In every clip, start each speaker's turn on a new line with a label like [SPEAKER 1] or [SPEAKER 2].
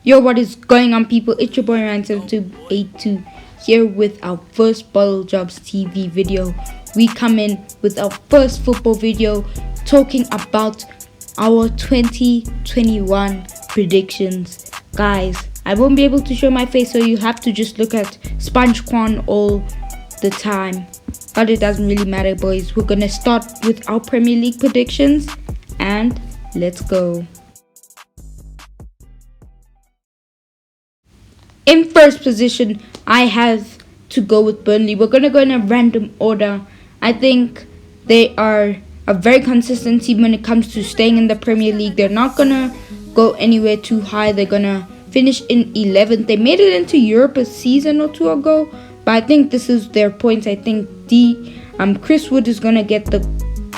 [SPEAKER 1] Yo, what is going on, people? It's your boy Ryan7282 here with our first BottleJobs TV video. We come in with our first football video talking about our 2021 predictions. Guys, I won't be able to show my face, so you have to just look at SpongeCon all the time. But it doesn't really matter, boys. We're gonna start with our Premier League predictions and let's go. In first position, I have to go with Burnley. We're going to go in a random order. I think they are a very consistent team when it comes to staying in the Premier League. They're not going to go anywhere too high. They're going to finish in 11th. They made it into Europe a season or two ago, but I think this is their point. I think Chris Wood is going to get the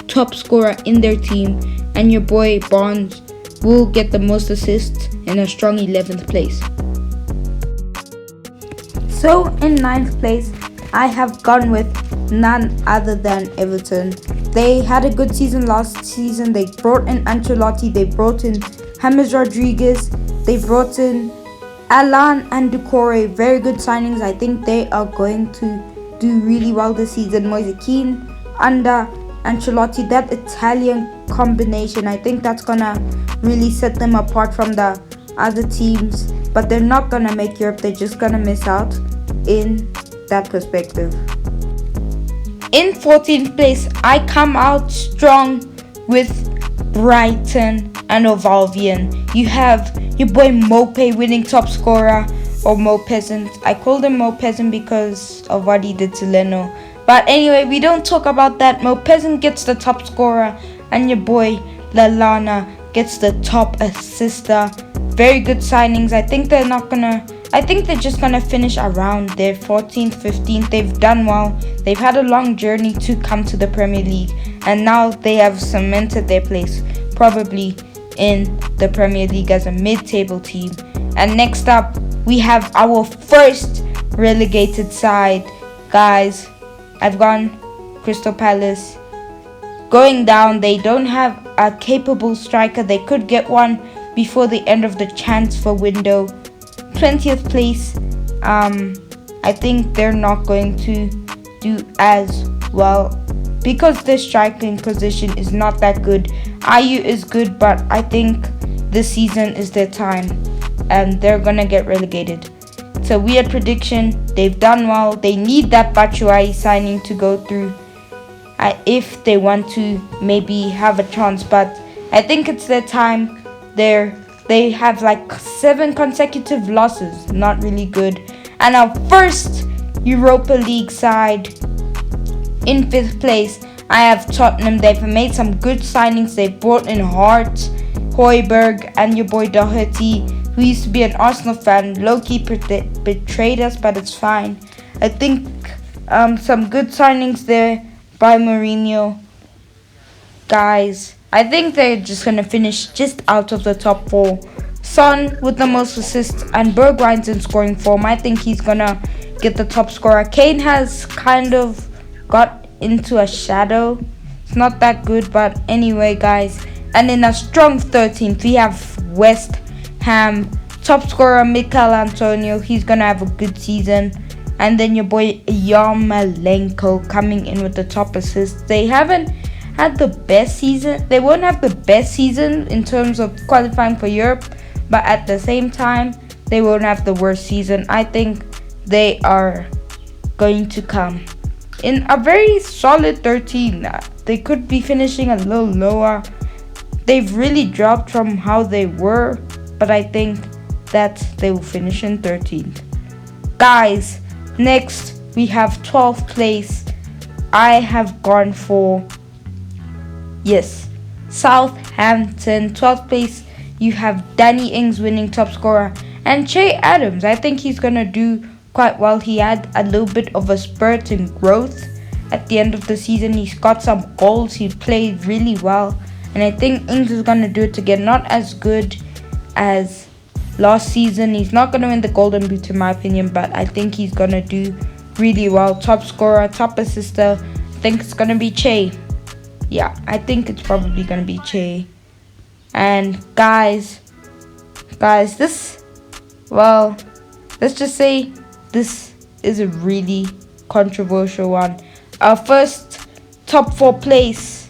[SPEAKER 1] top scorer in their team, and your boy Barnes will get the most assists in a strong 11th place. So in 9th place, I have gone with none other than Everton. They had a good season last season. They brought in Ancelotti, they brought in James Rodriguez, they brought in Alan and Doucouré. Very good signings. I think they are going to do really well this season. Moise Kean under Ancelotti, that Italian combination, I think that's going to really set them apart from the other teams. But they're not going to make Europe. They're just going to miss out in that perspective. In 14th place, I come out strong with Brighton and Hove Albion. You have your boy Mope winning top scorer, or Mo Peasant. I called him Mo Peasant because of what he did to Leno. But anyway, we don't talk about that. Mo Peasant gets the top scorer, and your boy Lallana gets the top assister. Very good signings. I think they're just gonna finish around their 14th, 15th. They've done well. They've had a long journey to come to the Premier League, and now they have cemented their place probably in the Premier League as a mid-table team. And next up, we have our first relegated side. Guys, I've gone Crystal Palace. Going down, they don't have a capable striker. They could get one before the end of the transfer window. 20th place, I think they're not going to do as well because their striking position is not that good. Ayew is good, but I think this season is their time and they're gonna get relegated. It's a weird prediction. They've done well. They need that Batshuayi signing to go through if they want to maybe have a chance, but I think it's their time. They have like 7 consecutive losses, not really good. And our first Europa League side, in 5th place, I have Tottenham. They've made some good signings. They brought in Hart, Højbjerg, and your boy Doherty, who used to be an Arsenal fan. Low-key betrayed us, but it's fine. I think some good signings there by Mourinho. Guys, I think they're just going to finish just out of the top 4. Son with the most assists and Bergwijn's in scoring form. I think he's going to get the top scorer. Kane has kind of got into a shadow. It's not that good, but anyway, guys. And in a strong 13th, we have West Ham. Top scorer Mikel Antonio. He's going to have a good season. And then your boy Yarmolenko coming in with the top assists. They haven't had the best season. They won't have the best season in terms of qualifying for Europe, but at the same time, they won't have the worst season. I think they are going to come in a very solid 13. They could be finishing a little lower. They've really dropped from how they were, but I think that they will finish in 13th. Guys, next we have 12th place. I have gone for Southampton. 12th place, you have Danny Ings winning top scorer and Che Adams. I think he's going to do quite well. He had a little bit of a spurt in growth at the end of the season. He's got some goals. He played really well. And I think Ings is going to do it again. Not as good as last season. He's not going to win the Golden Boot in my opinion, but I think he's going to do really well. Top scorer, top assister. I think it's going to be Che. Yeah, I think it's probably going to be Che. And guys, this Well, let's just say this is a really controversial one. Our first top 4 place,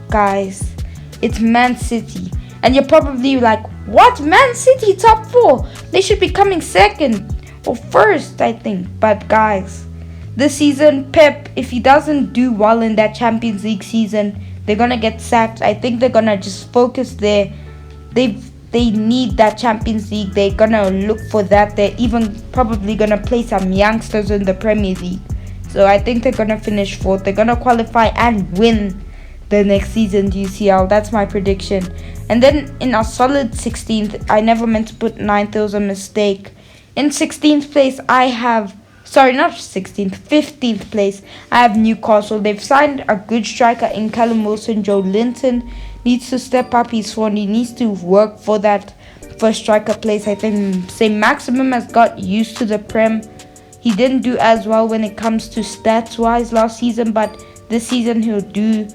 [SPEAKER 1] guys, it's Man City. And you're probably like, what? Man City top 4? They should be coming second or first, I think. But guys, this season, Pep, if he doesn't do well in that Champions League season, they're gonna get sacked. I think they're gonna just focus there. They need that Champions League. They're gonna look for that. They're even probably gonna play some youngsters in the Premier League. So I think they're gonna finish 4th. They're gonna qualify and win the next season's UCL. That's my prediction. And then in our solid 16th, I never meant to put 9th. It was a mistake. In 16th place, I have... Sorry, not 16th, 15th place. I have Newcastle. They've signed a good striker in Callum Wilson. Joe Linton needs to step up his form. He needs to work for that first striker place. I think St. Maximum has got used to the Prem. He didn't do as well when it comes to stats-wise last season, but this season he'll do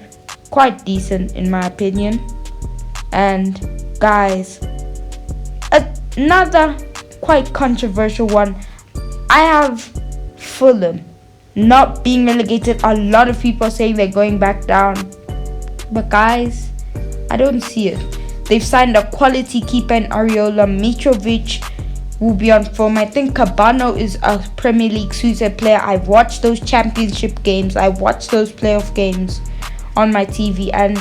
[SPEAKER 1] quite decent in my opinion. And guys, another quite controversial one. I have Fulham not being relegated. A lot of people are saying they're going back down, but guys, I don't see it. They've signed a quality keeper in Ariola. Mitrovic will be on form. I think Cabano is a Premier League suited player. I've watched those championship games. I watched those playoff games on my TV, and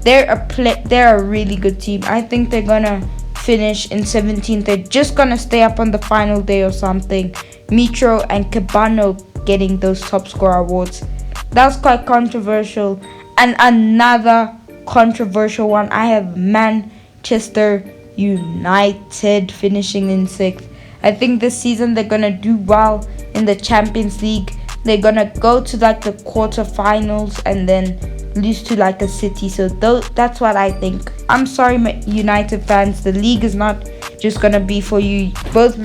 [SPEAKER 1] they're a really good team. I think they're gonna finish in 17th. They're just gonna stay up on the final day or something. Mitro and Cabano getting those top scorer awards. That's quite controversial. And another controversial one, I have Manchester United finishing in 6th. I think this season they're gonna do well in the Champions League. They're gonna go to like the quarterfinals and then lose to like a City. So that's what I think. I'm sorry, United fans. The league is not just gonna be for you. Both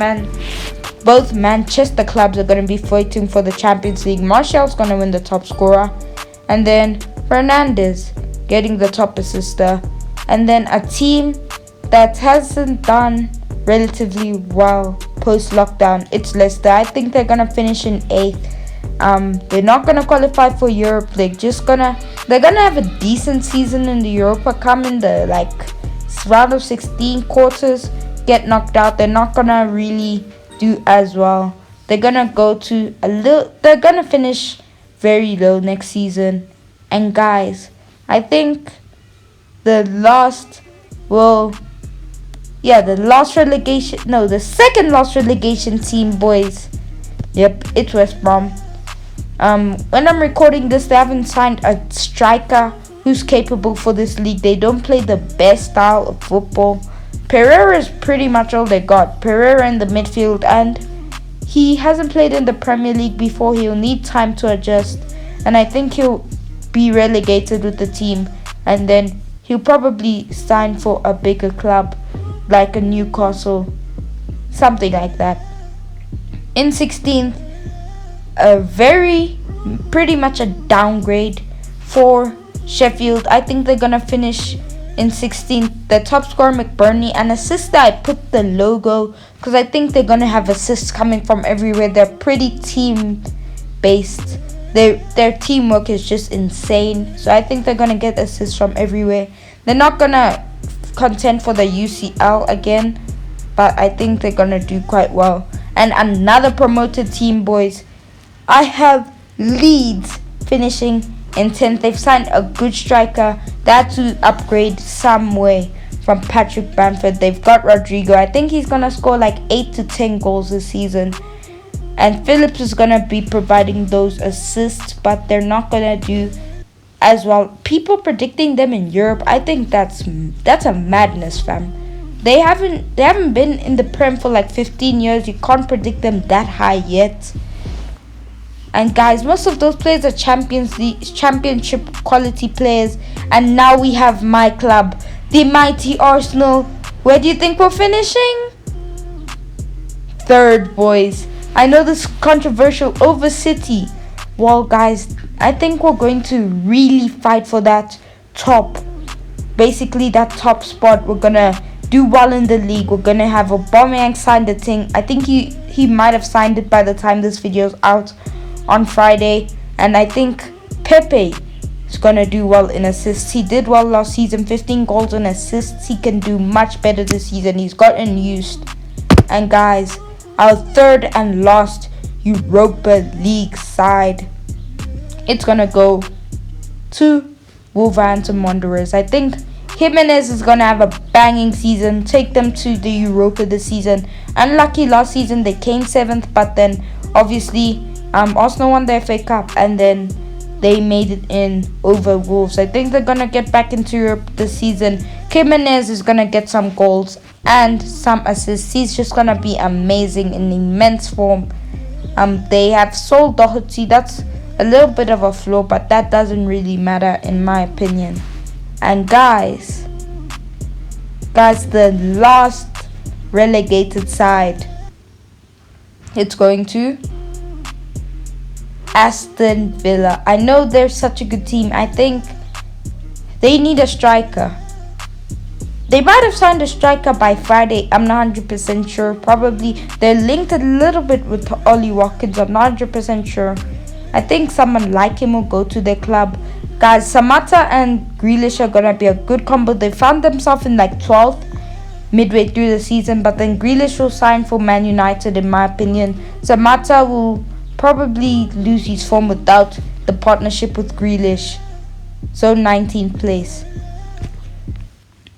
[SPEAKER 1] Manchester clubs are gonna be fighting for the Champions League. Martial's gonna win the top scorer, and then Fernandes getting the top assister, and then a team that hasn't done relatively well post lockdown, it's Leicester. I think they're gonna finish in 8th. They're not gonna qualify for Europe. They're gonna have a decent season in the Europa. Come in the round of 16 quarters, get knocked out. They're not gonna really do as well. They're gonna they're gonna finish very low next season. And guys, I think the second last relegation team, boys. Yep, it's West Brom. When I'm recording this, they haven't signed a striker who's capable for this league. They don't play the best style of football. Pereira is pretty much all they got. Pereira in the midfield, and he hasn't played in the Premier League before. He'll need time to adjust, and I think he'll be relegated with the team, and then he'll probably sign for a bigger club like a Newcastle, something like that. In 16th, pretty much a downgrade for Sheffield. I think they're gonna finish in 16th. The top scorer McBurney, and assister, I put the logo because I think they're gonna have assists coming from everywhere. They're pretty team based. Their teamwork is just insane. So I think they're gonna get assists from everywhere. They're not gonna contend for the UCL again, but I think they're gonna do quite well. And another promoted team, boys, I have Leeds finishing in 10th. They've signed a good striker. They had to upgrade some way from Patrick Bamford. They've got Rodrigo. I think he's gonna score like 8 to 10 goals this season. And Phillips is gonna be providing those assists, but they're not gonna do as well. People predicting them in Europe, I think that's a madness, fam. They haven't been in the Prem for like 15 years. You can't predict them that high yet. And guys, most of those players are championship quality players. And now we have my club, the mighty Arsenal. Where do you think we're finishing? 3rd, boys. I know this is controversial, over City. Well, guys, I think we're going to really fight for that top spot. We're gonna do well in the league. We're gonna have Aubameyang sign the thing. I think he might have signed it by the time this video is out on Friday. And I think Pepe is gonna do well in assists. He did well last season, 15 goals and assists. He can do much better this season. He's gotten used. And guys, our third and last Europa League side, it's gonna go to Wolverhampton Wanderers. I think Jimenez is gonna have a banging season, take them to the Europa this season. Unlucky last season, they came 7th, but then obviously Arsenal won the FA Cup and then they made it in over Wolves. I think they're gonna get back into Europe this season. Jimenez is gonna get some goals and some assists. He's just gonna be amazing, in immense form. They have sold Doherty. That's a little bit of a flaw, but that doesn't really matter in my opinion. And guys, the last relegated side, it's going to Aston Villa. I know they're such a good team. I think they need a striker. They might have signed a striker by Friday. I'm not 100% sure. Probably they're linked a little bit with Ollie Watkins. I'm not 100% sure. I think someone like him will go to their club. Guys, Samatta and Grealish are gonna be a good combo. They found themselves in like 12th midway through the season, but then Grealish will sign for Man United in my opinion. Samatta will probably lose his form without the partnership with Grealish. So 19th place.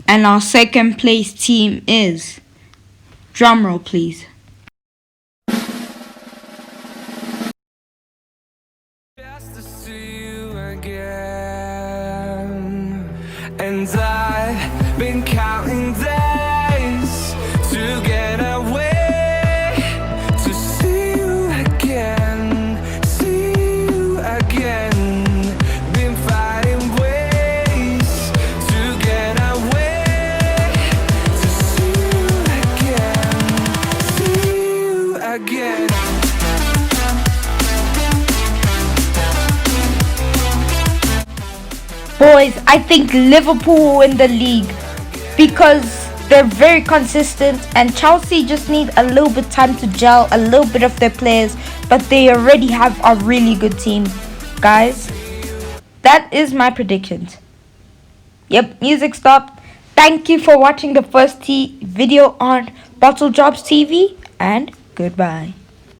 [SPEAKER 1] And our second place team is, drumroll please,
[SPEAKER 2] and I've been counting days to get away, to see you again, been finding ways to get away, to see you again.
[SPEAKER 1] Boys, I think Liverpool will win the league because they're very consistent, and Chelsea just need a little bit time to gel a little bit of their players, but they already have a really good team. Guys, that is my predictions. Yep, music stopped. Thank you for watching the first video on BottleJobs TV, and goodbye.